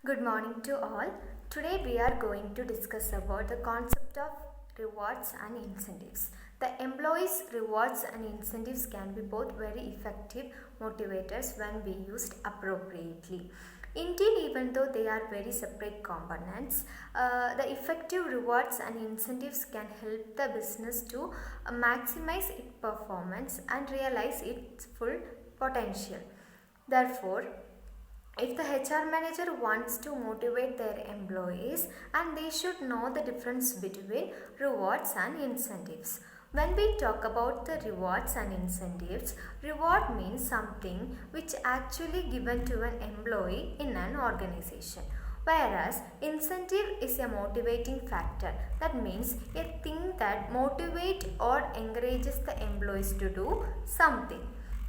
Good morning to all. Today we are going to discuss about the concept of rewards and incentives. The employees' rewards and incentives can be both very effective motivators when we used appropriately. Indeed, even though they are very separate components, the effective rewards and incentives can help the business to maximize its performance and realize its full potential. Therefore, if the HR manager wants to motivate their employees, and they should know the difference between rewards and incentives. When we talk about the rewards and incentives, reward means something which actually given to an employee in an organization. Whereas incentive is a motivating factor. That means a thing that motivates or encourages the employees to do something.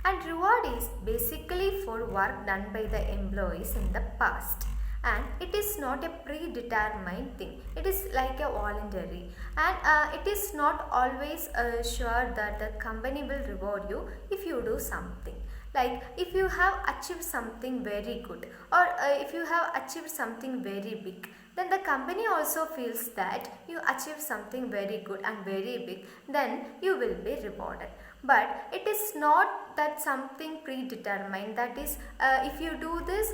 And reward is basically for work done by the employees in the past, and it is not a predetermined thing. It is like a voluntary, and it is not always sure that the company will reward you if you do something. Like if you have achieved something very good, or if you have achieved something very big, then the company also feels that you achieved something very good and very big, then you will be rewarded. But it is not that something predetermined, that is if you do this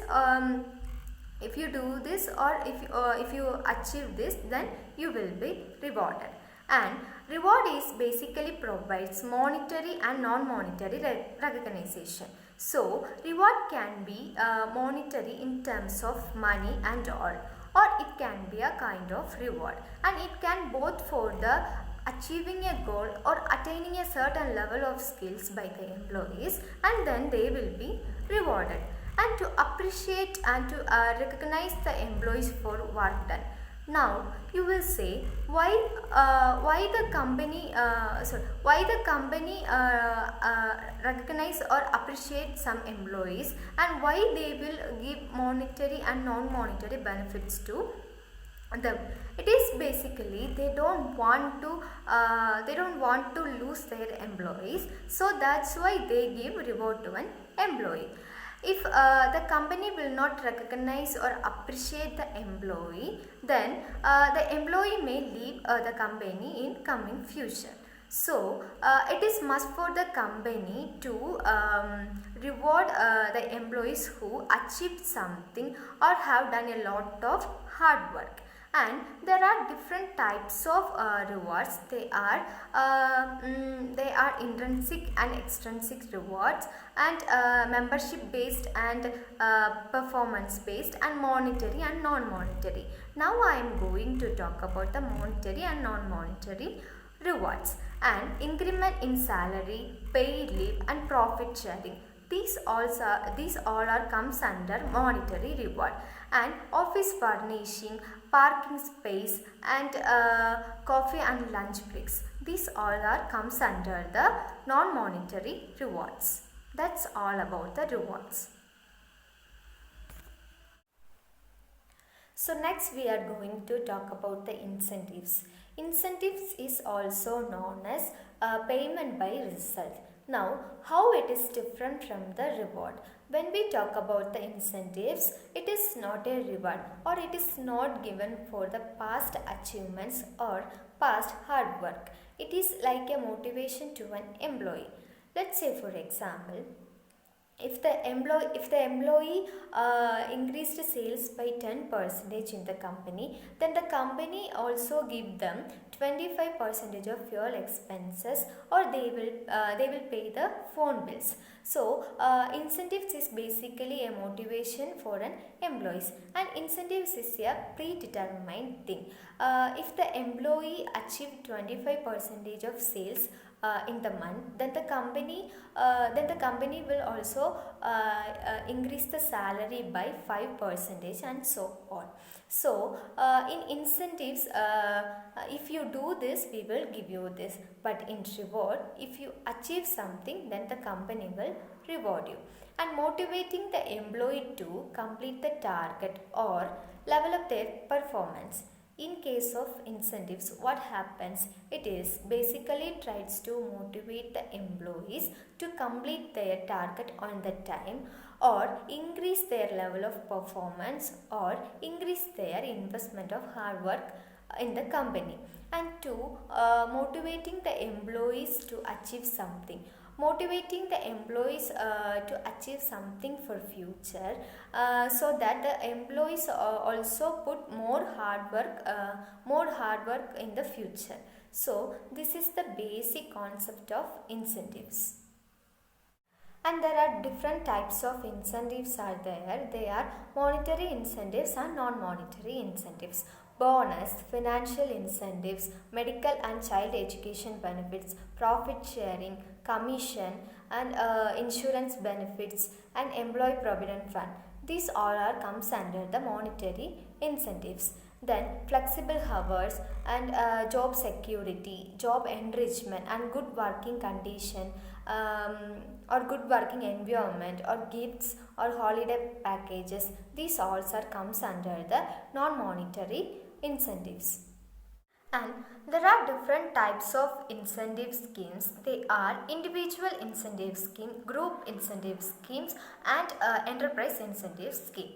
or if you achieve this, then you will be rewarded. And reward is basically provides monetary and non-monetary recognition. So reward can be monetary in terms of money and all, or it can be a kind of reward, and it can both for the achieving a goal or attaining a certain level of skills by the employees, and then they will be rewarded, and to appreciate and to recognize the employees for work done. Now you will say why the company recognize or appreciate some employees, and why they will give monetary and non-monetary benefits to them. It is basically they don't want to lose their employees, so that's why they give reward to an employee. If the company will not recognize or appreciate the employee, then the employee may leave the company in coming future. So it is must for the company to reward the employees who achieved something or have done a lot of hard work. And there are different types of rewards. They are intrinsic and extrinsic rewards, and membership based, and performance based, and monetary and non-monetary. Now I am going to talk about the monetary and non-monetary rewards. And increment in salary, paid leave, and profit sharing, these all are comes under monetary reward. And office furnishing, parking space, and coffee and lunch breaks, these all are comes under the non-monetary rewards. That's all about the rewards. So next we are going to talk about the incentives. Incentives is also known as payment by result. Now, how it is different from the reward? When we talk about the incentives, it is not a reward, or it is not given for the past achievements or past hard work. It is like a motivation to an employee. Let's say for example, if the employee increased sales by 10% in the company, then the company also give them 25% of fuel expenses, or they will pay the phone bills. So incentives is basically a motivation for an employees, and incentives is a predetermined thing. If the employee achieved 25% of sales in the month, then the company will also increase the salary by 5%, and so on. So in incentives, if you do this, we will give you this, but in reward, if you achieve something, then the company will reward you. And motivating the employee to complete the target or level up their performance. In case of incentives, what happens? It is basically tries to motivate the employees to complete their target on the time, or increase their level of performance, or increase their investment of hard work in the company. And two, motivating the employees to achieve something. Motivating the employees to achieve something for future, so that the employees also put more hard work in the future. So this is the basic concept of incentives. And there are different types of incentives are there. They are monetary incentives and non-monetary incentives. Bonus, financial incentives, medical and child education benefits, profit sharing, commission, and insurance benefits, and employee provident fund. These all are comes under the monetary incentives. Then flexible hours and job security, job enrichment, and good working condition, or good working environment, or gifts or holiday packages. These also comes under the non-monetary incentives. And there are different types of incentive schemes. They are individual incentive scheme, group incentive schemes, and enterprise incentive scheme.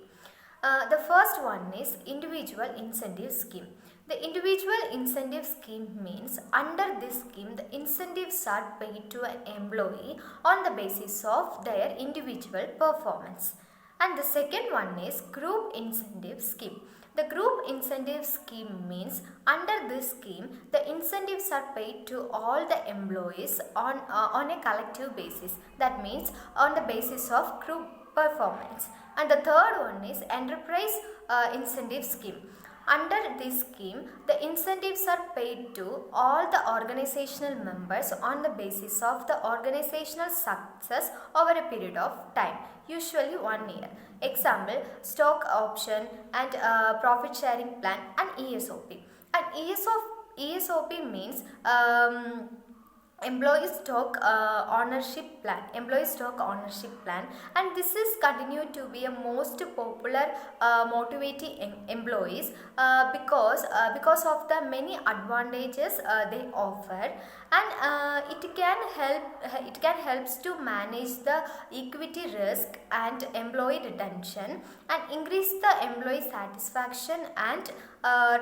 The first one is individual incentive scheme. The individual incentive scheme means under this scheme the incentives are paid to an employee on the basis of their individual performance. And the second one is group incentive scheme. The group incentive scheme means under this scheme the incentives are paid to all the employees on a collective basis. That means on the basis of group performance. And the third one is enterprise incentive scheme. Under this scheme, the incentives are paid to all the organizational members on the basis of the organizational success over a period of time, usually 1 year. Example, stock option and profit sharing plan and ESOP. And ESOP means employee stock ownership plan, and this is continued to be a most popular motivating employees because of the many advantages they offer, and it can helps to manage the equity risk and employee retention, and increase the employee satisfaction, and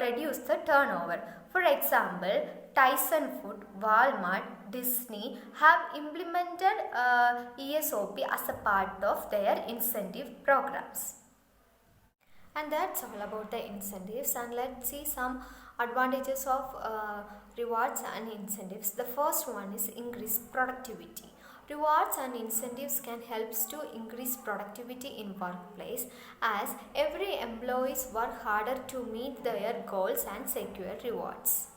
reduce the turnover. For example, Tyson Food, Walmart, Disney have implemented ESOP as a part of their incentive programs. And that's all about the incentives. And let's see some advantages of rewards and incentives. The first one is increased productivity. Rewards and incentives can help to increase productivity in workplace, as every employees work harder to meet their goals and secure rewards.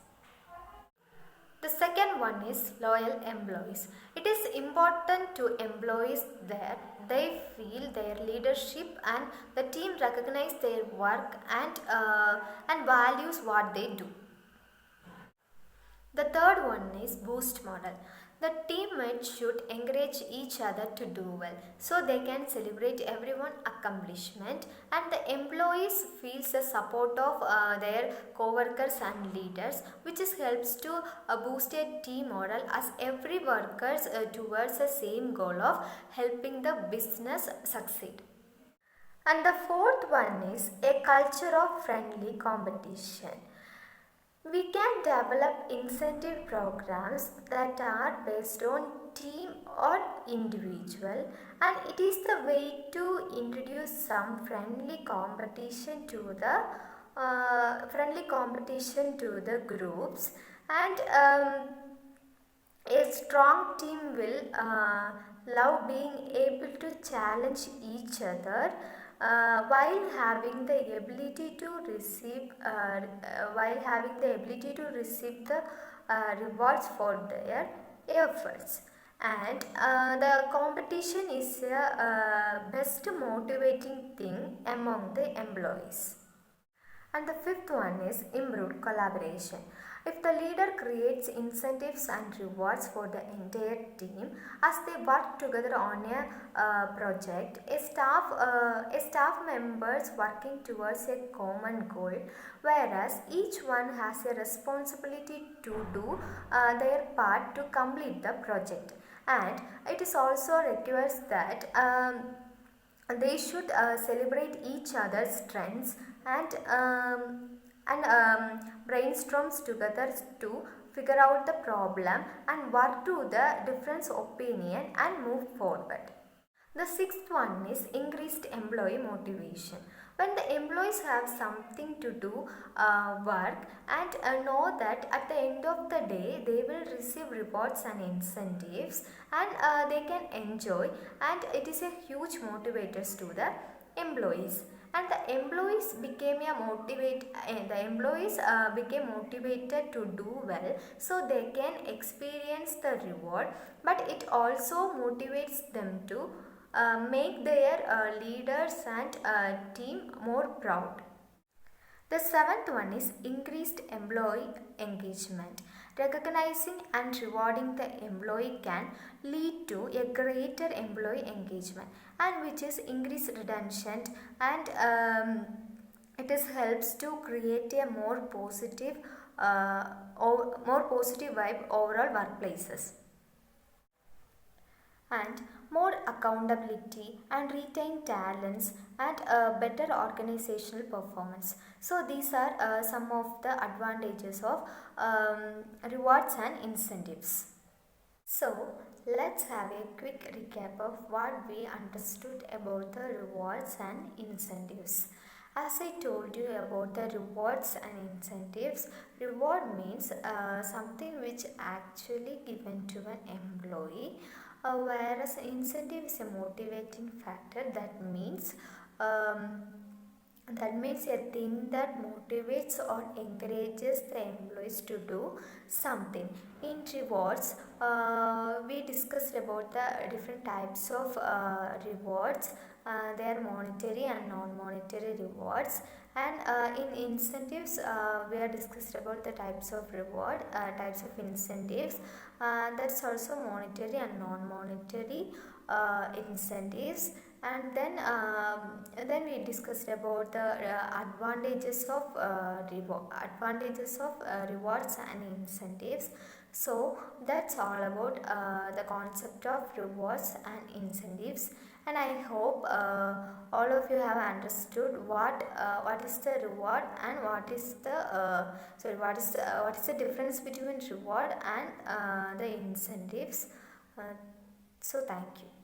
The second one is loyal employees. It is important to employees that they feel their leadership and the team recognize their work and values what they do. The third one is boost model. The teammates should encourage each other to do well, so they can celebrate everyone's accomplishment, and the employees feels the support of their co-workers and leaders, which helps to boost a team model as every workers towards the same goal of helping the business succeed. And the fourth one is a culture of friendly competition. We can develop incentive programs that are based on team or individual, and it is the way to introduce some friendly competition to the groups, and a strong team will love being able to challenge each other while having the ability to receive the rewards for their efforts. And the competition is a best motivating thing among the employees. And the fifth one is improved collaboration. If the leader creates incentives and rewards for the entire team as they work together on a project, a staff members working towards a common goal, whereas each one has a responsibility to do their part to complete the project. And it is also requires that they should celebrate each other's strengths and brainstorms together to figure out the problem and work to the difference opinion and move forward. The sixth one is increased employee motivation. When the employees have something to do work and know that at the end of the day they will receive rewards and incentives and they can enjoy, and it is a huge motivators to the employees. And the employees became motivated to do well, so they can experience the reward, but it also motivates them to make their leaders and team more proud. The seventh one is increased employee engagement. Recognizing and rewarding the employee can lead to a greater employee engagement, and which is increased retention, and it is helps to create a more positive vibe overall workplaces. And more accountability and retain talents and better organizational performance. So these are some of the advantages of rewards and incentives. So let's have a quick recap of what we understood about the rewards and incentives. As I told you about the rewards and incentives, reward means something which actually given to an employee, whereas incentive is a motivating factor. That means a thing that motivates or encourages the employees to do something. In rewards, we discussed about the different types of rewards. They are monetary and non-monetary rewards. And in incentives, we have discussed about the types of types of incentives. That's also monetary and non-monetary incentives. And then we discussed about the advantages of rewards and incentives. So that's all about the concept of rewards and incentives. And I hope all of you have understood what is the reward and what is the difference between reward and the incentives. So thank you.